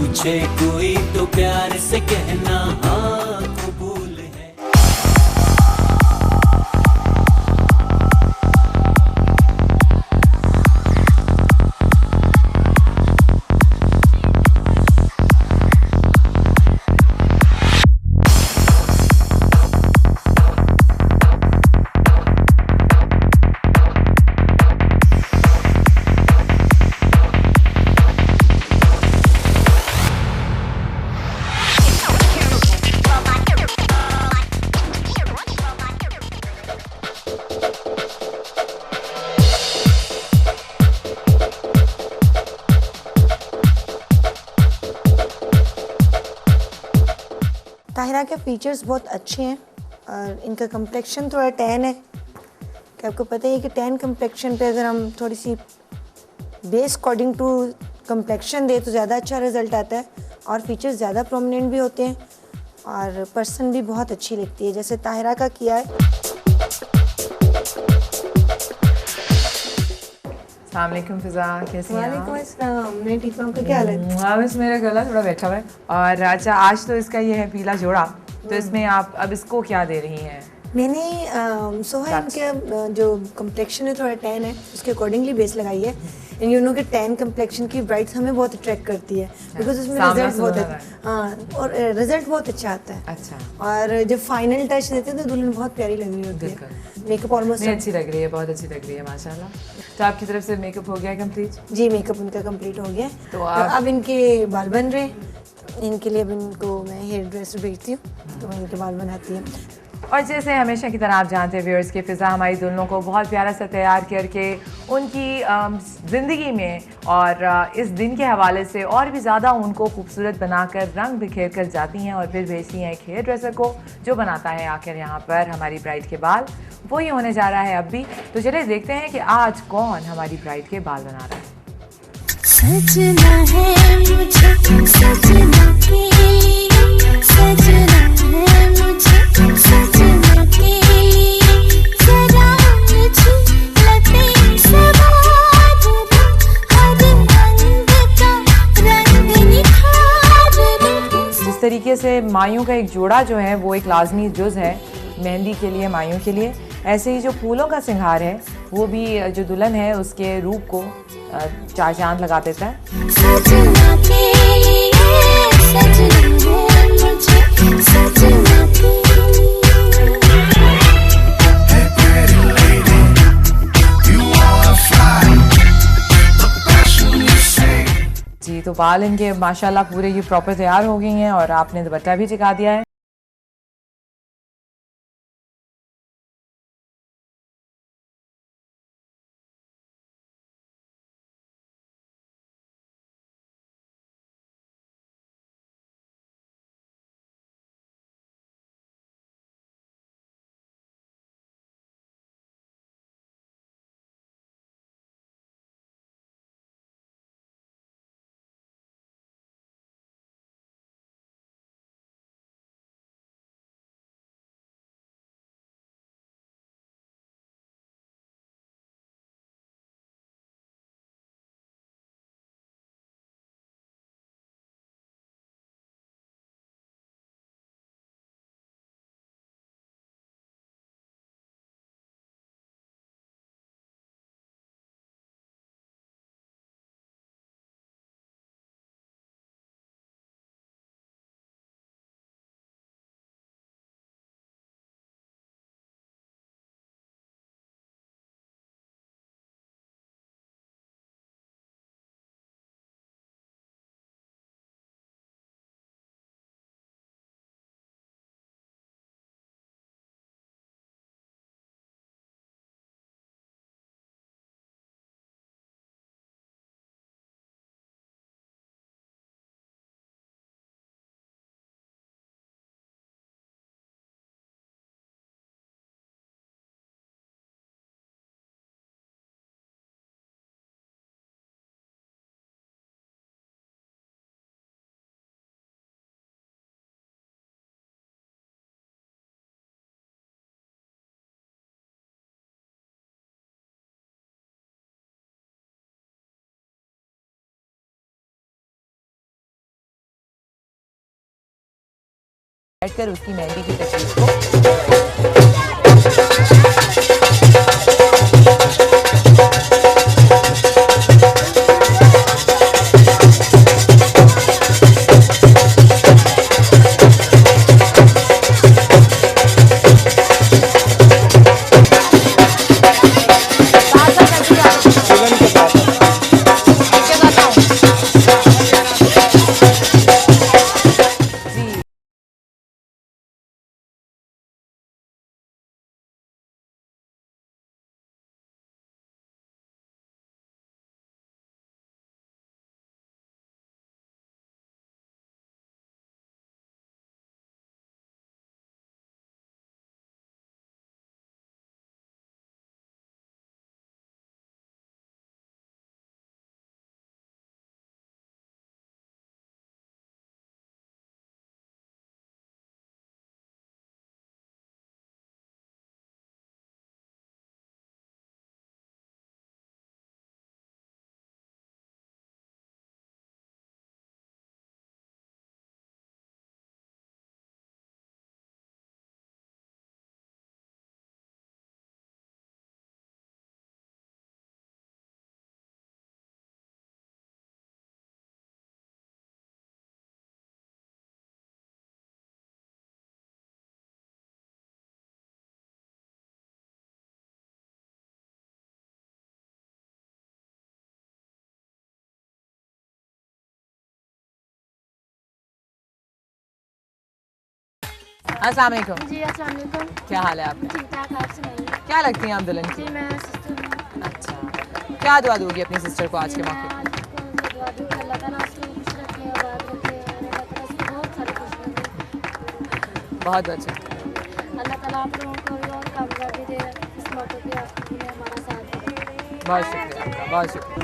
पूछे कोई तो प्यार से कहना हाँ कबूल है। ताहिरा के फीचर्स बहुत अच्छे हैं और इनका कम्प्लेक्शन थोड़ा टैन है कि आपको पता ही है कि टैन कम्प्लेक्शन पे अगर हम थोड़ी सी बेस अकॉर्डिंग टू कम्प्लेक्शन दे तो ज़्यादा अच्छा रिजल्ट आता है और फीचर्स ज़्यादा प्रोमिनेंट भी होते हैं और पर्सन भी बहुत अच्छी लगती है जैसे ताहिरा का किया है। अस्सलामुअलैकुम फ़िज़ा, कैसी हैं आप? वालेकुम अस्सलाम, मैं ठीक हूँ, आपका क्या हाल है? हाँ बस मेरा गला थोड़ा बैठा हुआ है। और अच्छा आज तो इसका ये है पीला जोड़ा, तो इसमें आप अब इसको क्या दे रही हैं? मैंने सोहा इनके जो कम्प्लेक्शन है थोड़ा टैन है उसके अकॉर्डिंगली बेस लगाई है। इन यू नो कि टैन कम्प्लेक्शन की ब्राइट्स हमें बहुत अट्रैक्ट करती है बिकॉज उसमें रिजल्ट बहुत हाँ और रिजल्ट बहुत अच्छा आता है। अच्छा। और जब फाइनल टच देते हैं तो दुल्हन बहुत प्यारी लग रही होती है। मेकअप ऑलमोस्ट अच्छी लग रही है, बहुत अच्छी लग रही है माशाल्लाह। तो आपकी तरफ से मेकअप हो गया है कंप्लीट? जी मेकअप उनका कंप्लीट हो गया तो अब इनके बाल बन रहे हैं। इनके लिए अब इनको मैं हेयर ड्रेसर भेजती हूँ तो इनके बाल बनाती है। और जैसे हमेशा की तरह आप जानते हैं व्यूअर्स के फ़िज़ा हमारी दुल्हनों को बहुत प्यारा सा तैयार करके उनकी ज़िंदगी में और इस दिन के हवाले से और भी ज़्यादा उनको खूबसूरत बनाकर रंग बिखेर कर जाती हैं और फिर भेजती हैं एक हेयर ड्रेसर को जो बनाता है आखिर यहाँ पर हमारी ब्राइड के बाल। वही होने जा रहा है अब भी, तो चलिए देखते हैं कि आज कौन हमारी ब्राइड के बाल बना रहा है। सजना है मुझे सजना की सजना है मुझे सजना की जरा मुझे लते से बांध दो हर रंग का रंग निखार दो। जिस तरीके से मायूं का एक जोड़ा जो है वो एक लाजमी जुज़ है मेहंदी के लिए, मायूं के लिए, ऐसे ही जो फूलों का सिंगार है वो भी जो दुल्हन है उसके रूप को चार चांद लगा देता है। सजना की सजना है मुझे सजना की। जी तो बाल इनके माशाल्लाह पूरे ये प्रॉपर तैयार हो गई हैं और आपने दुपट्टा भी टिका दिया है। बैठकर उसकी मेहंदी की तकलीफ को अस्सलाम वालेकुम। जी अस्सलाम वालेकुम। क्या हाल है आपका? ठीक ठाक, आप सुनाइए। क्या लगती हैं आप दुल्हन की? जी मैं सिस्टर हूँ। अच्छा, क्या दुआ दोगी अपनी सिस्टर को आज के मौके मैं पर? आज दुआ दूँ कि अल्लाह ताला उसको खुश रखे, आबाद रखे और अल्लाह ताला उसको बहुत सारी खुशियाँ दे। बहुत अच्छा। अल्लाह ताला आप लोगों को और कामयाबी दे। इस मौके पे आपने हमारा साथ दिया। बहुत शुक्रिया आपका, बहुत शुक्रिया।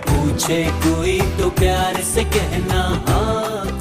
पूछे कोई तो प्यार से कहना हाँ